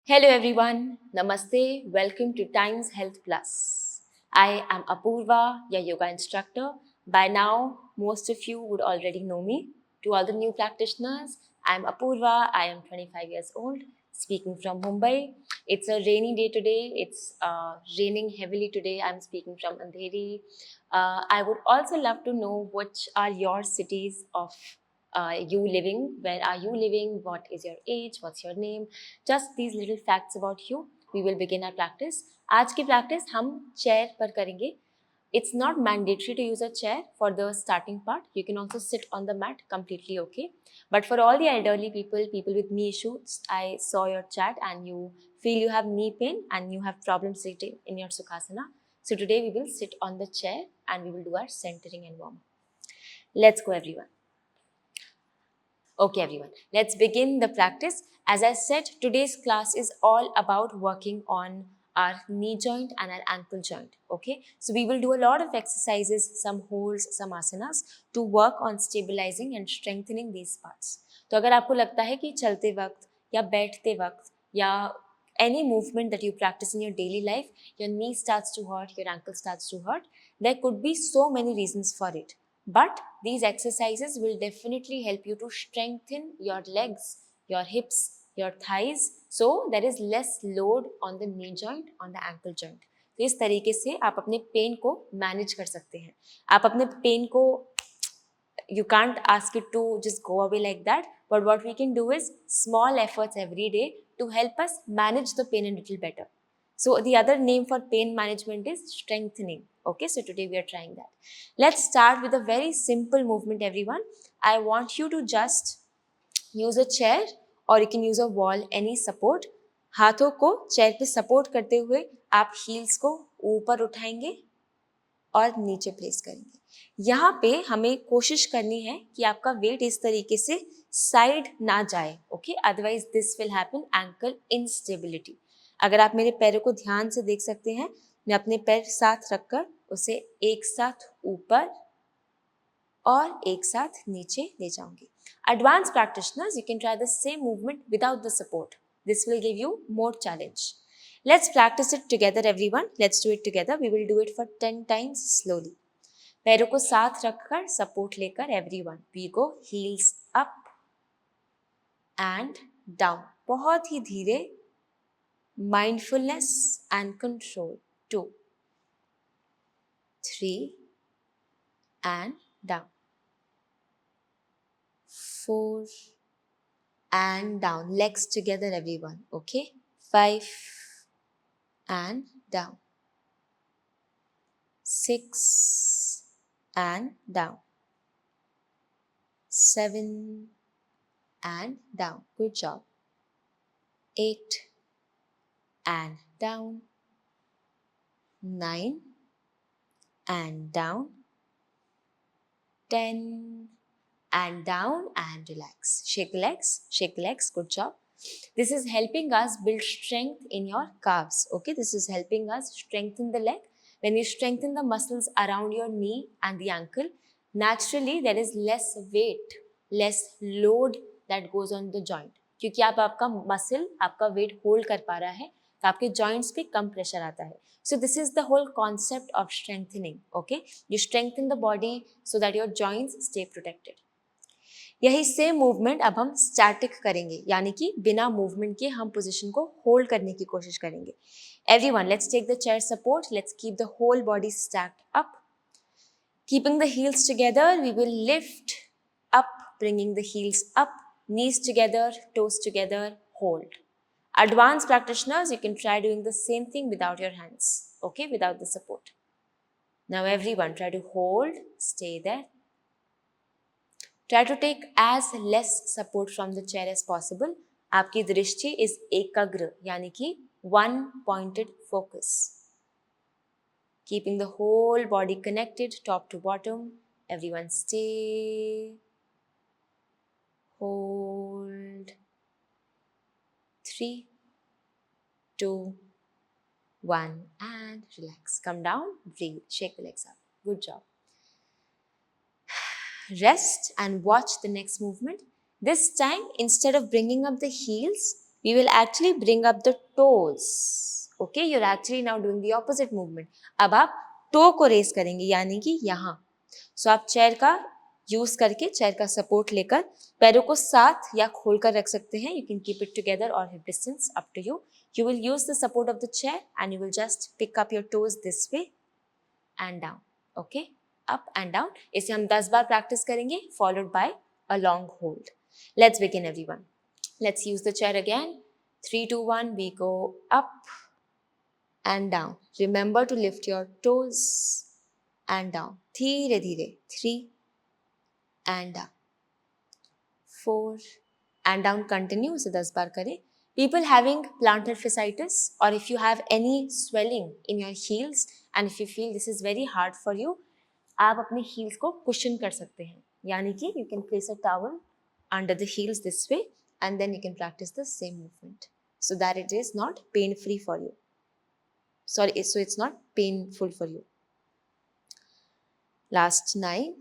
Hello everyone, Namaste, welcome to Times Health Plus. I am Apurva, your yoga instructor. By now, most of you would already know me. To all the new practitioners, I am Apurva, I am 25 years old, speaking from Mumbai. It's a rainy day today, it's raining heavily today. I'm speaking from Andheri. I would also love to know which are your cities of you living, where are you living, what is your age, what's your name, just these little facts about you. We will begin our practice. आज की practice हम chair पर करेंगे. It's not mandatory to use a chair for the starting part. You can also sit on the mat, completely okay. But for all the elderly people, people with knee issues, I saw your chat and you feel you have knee pain and you have problems sitting in your Sukhasana. So today we will sit on the chair and we will do our centering and warm up. Let's go everyone. Okay, everyone, let's begin the practice. As I said, today's class is all about working on our knee joint and our ankle joint. Okay, so we will do a lot of exercises, some holds, some asanas to work on stabilizing and strengthening these parts. तो अगर आपको लगता है कि चलते वक्त या बैठते वक्त या any movement that you practice in your daily life, your knee starts to hurt, your ankle starts to hurt, there could be so many reasons for it. But these exercises will definitely help you to strengthen your legs, your hips, your thighs. So there is less load on the knee joint, on the ankle joint. तो इस तरीके से आप अपने pen को manage कर सकते हैं. आप अपने पेन को you can't ask it to just go away like that, but what we can do is small efforts every day to help us manage the pain a little better. So the other name for pain management is strengthening. Okay, so today we are trying that. Let's start with a very simple movement, everyone. I want you to just use a chair or you can use a wall, any support. हाथों को chair पे support करते हुए आप heels को ऊपर उठाएंगे और नीचे प्लेस करेंगे. यहाँ पे हमें कोशिश करनी है कि आपका वेट इस तरीके से साइड ना जाए. Okay, otherwise this will happen ankle instability. अगर आप मेरे पैरों को ध्यान से देख सकते हैं, मैं अपने पैर साथ रखकर उसे एक साथ ऊपर और एक साथ नीचे ले जाऊंगी. Advanced practitioners, you can try the same movement without the support. This will give you more challenge. Let's practice it together, everyone. Let's do it together. We will do it for 10 times slowly. पैरों को साथ रखकर support लेकर everyone. We go heels up and down. बहुत ही धीरे. Mindfulness and control. 2, 3 and down. 4 and down. Legs together, everyone. Okay. 5 and down. 6 and down. 7 and down. Good job. 8 and down. 9 and down. 10 and down and relax. Shake the legs, shake the legs. Good job. This is helping us build strength in your calves. Okay, this is helping us strengthen the leg. When you strengthen the muscles around your knee and the ankle, naturally there is less weight, less load that goes on the joint. क्योंकि आप आपका muscle, आपका wait hold कर पा रहा है, तो आपके जॉइंट्स पे कम प्रेशर आता है. So this is the whole concept of strengthening. Okay, you strengthen the body so that your joints stay protected. यही सेम मूवमेंट अब हम स्टैटिक करेंगे, यानी कि बिना मूवमेंट के हम पोजीशन को होल्ड करने की कोशिश करेंगे. Everyone, let's take the chair support. Let's keep the whole body stacked up. Keeping the heels together, we will lift up, bringing the heels up, knees together, toes together, hold. Advanced practitioners, you can try doing the same thing without your hands, okay, without the support. Now everyone, try to hold, stay there. Try to take as less support from the chair as possible. आपकी दृष्टि is एकाग्र, यानी कि one pointed focus. Keeping the whole body connected, top to bottom. Everyone stay. Hold. 3, 2, 1 and relax. Come down, breathe, shake the legs up. Good job. Rest and watch the next movement. This time, instead of bringing up the heels, we will actually bring up the toes. Okay, you're actually now doing the opposite movement. अब आप toe को raise करेंगे यानी कि यहाँ. So आप chair का use करके चेयर का सपोर्ट लेकर पैरों को साथ या खोलकर रख सकते हैं. You can keep it together और hip distance up to you. You will use the support of the chair and you will just pick up your toes this way and down. Okay, up and down. इसे हम 10 बार practice करेंगे followed by a long hold. Let's begin everyone. Let's use the chair again. 3, 2, 1. We go up and down. Remember to lift your toes and down. धीरे धीरे. 3 and down. 4 and down. Continue. इसे 10 बार करें. People having plantar fasciitis or if you have any swelling in your heels and if you feel this is very hard for you, आप अपने heels को cushion कर सकते हैं. यानी कि you can place a towel under the heels this way and then you can practice the same movement so that it is not pain-free for you. So it's not painful for you. Last 9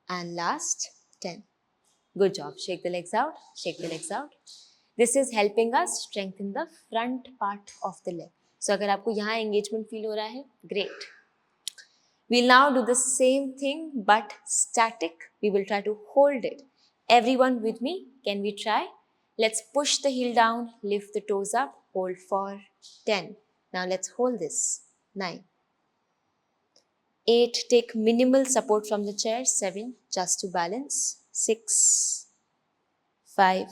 and last 10. Good job. Shake the legs out. Shake the legs out. This is helping us strengthen the front part of the leg. So अगर आपको यहाँ engagement feel हो रहा है, great. We'll now do the same thing but static. We will try to hold it. Everyone with me, can we try? Let's push the heel down, lift the toes up, hold for 10. Now let's hold this. 9. 8, take minimal support from the chair. 7, just to balance. 6, 5,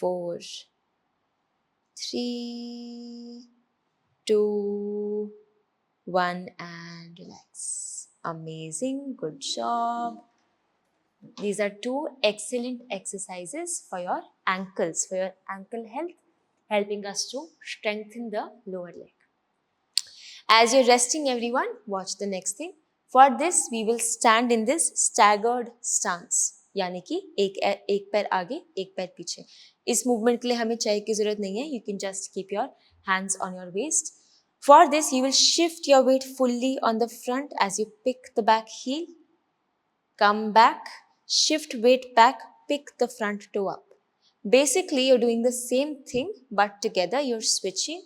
4, 3, 2, 1 and relax. Amazing. Good job. These are 2 excellent exercises for your ankles, for your ankle health, helping us to strengthen the lower leg. As you're resting everyone, watch the next thing. For this, we will stand in this staggered stance. यानी कि एक पैर आगे, एक पैर पीछे. इस movement के लिए हमें chair की ज़रूरत नहीं है. You can just keep your hands on your waist. For this, you will shift your weight fully on the front as you pick the back heel. Come back, shift weight back, pick the front toe up. Basically, you're doing the same thing, but together you're switching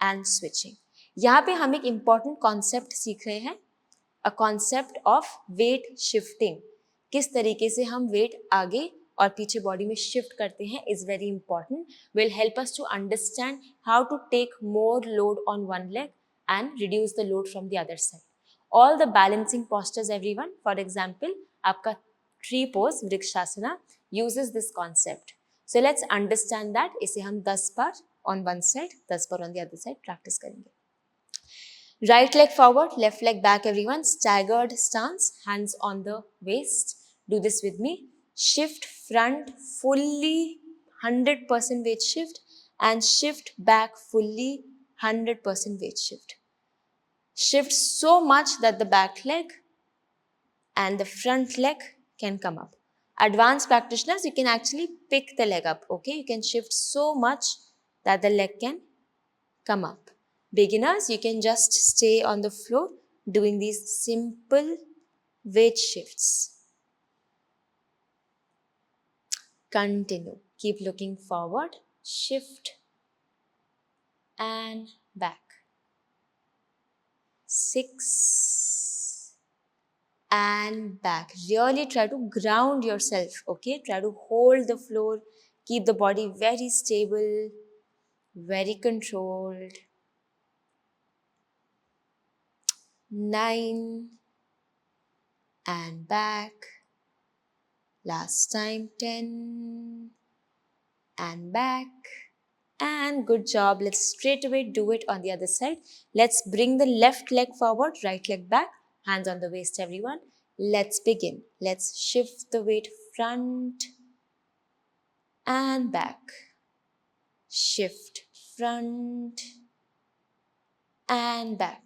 and switching. यहाँ पे हम एक important concept सीख रहे हैं. A concept of weight shifting. किस तरीके से हम weight आगे और पीछे body में shift करते हैं is very important. Will help us to understand how to take more load on one leg and reduce the load from the other side. All the balancing postures, everyone. For example, आपका tree pose, Vrikshasana, uses this concept. So let's understand that. इसे हम 10 बार on one side, 10 bar on the other side practice करेंगे. Right leg forward, left leg back, everyone. Staggered stance, hands on the waist. Do this with me. Shift front fully, 100% weight shift, and shift back fully, 100% weight shift. Shift so much that the back leg and the front leg can come up. Advanced practitioners, you can actually pick the leg up, okay? You can shift so much that the leg can come up. Beginners, you can just stay on the floor doing these simple weight shifts. Continue. Keep looking forward. Shift and back. 6 and back. Really try to ground yourself, okay? Try to hold the floor. Keep the body very stable, very controlled. 9 and back. Last time 10 and back. And good job. Let's straight away do it on the other side. Let's bring the left leg forward, right leg back. Hands on the waist, everyone. Let's begin. Let's shift the weight front and back. Shift front and back.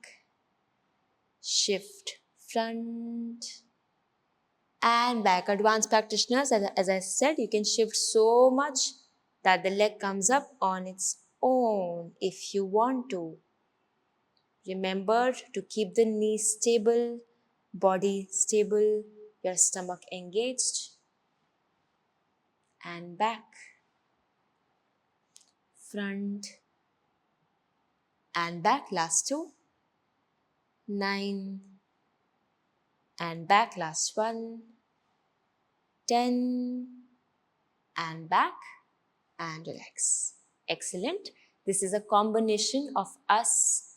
Shift front and back. Advanced practitioners, as I said, you can shift so much that the leg comes up on its own if you want to. Remember to keep the knees stable, body stable, your stomach engaged. And back. front and back, last 2, 9 and back, last 1, 10 and back and relax. Excellent. This is a combination of us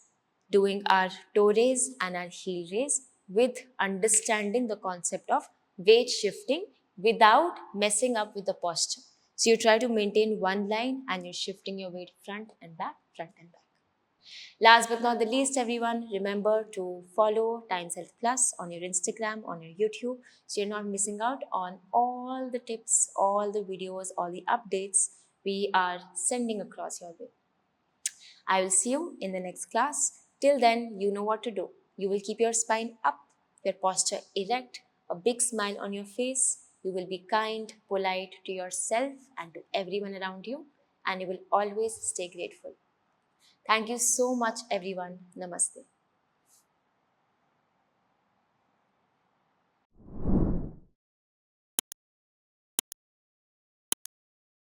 doing our toe raise and our heel raise with understanding the concept of weight shifting without messing up with the posture. So you try to maintain one line and you're shifting your weight front and back, front and back. Last but not the least, everyone, remember to follow Times Health Plus on your Instagram, on your YouTube, so you're not missing out on all the tips, all the videos, all the updates we are sending across your way. I will see you in the next class. Till then, you know what to do. You will keep your spine up, your posture erect, a big smile on your face. You will be kind, polite to yourself and to everyone around you, and you will always stay grateful. Thank you so much, everyone. Namaste.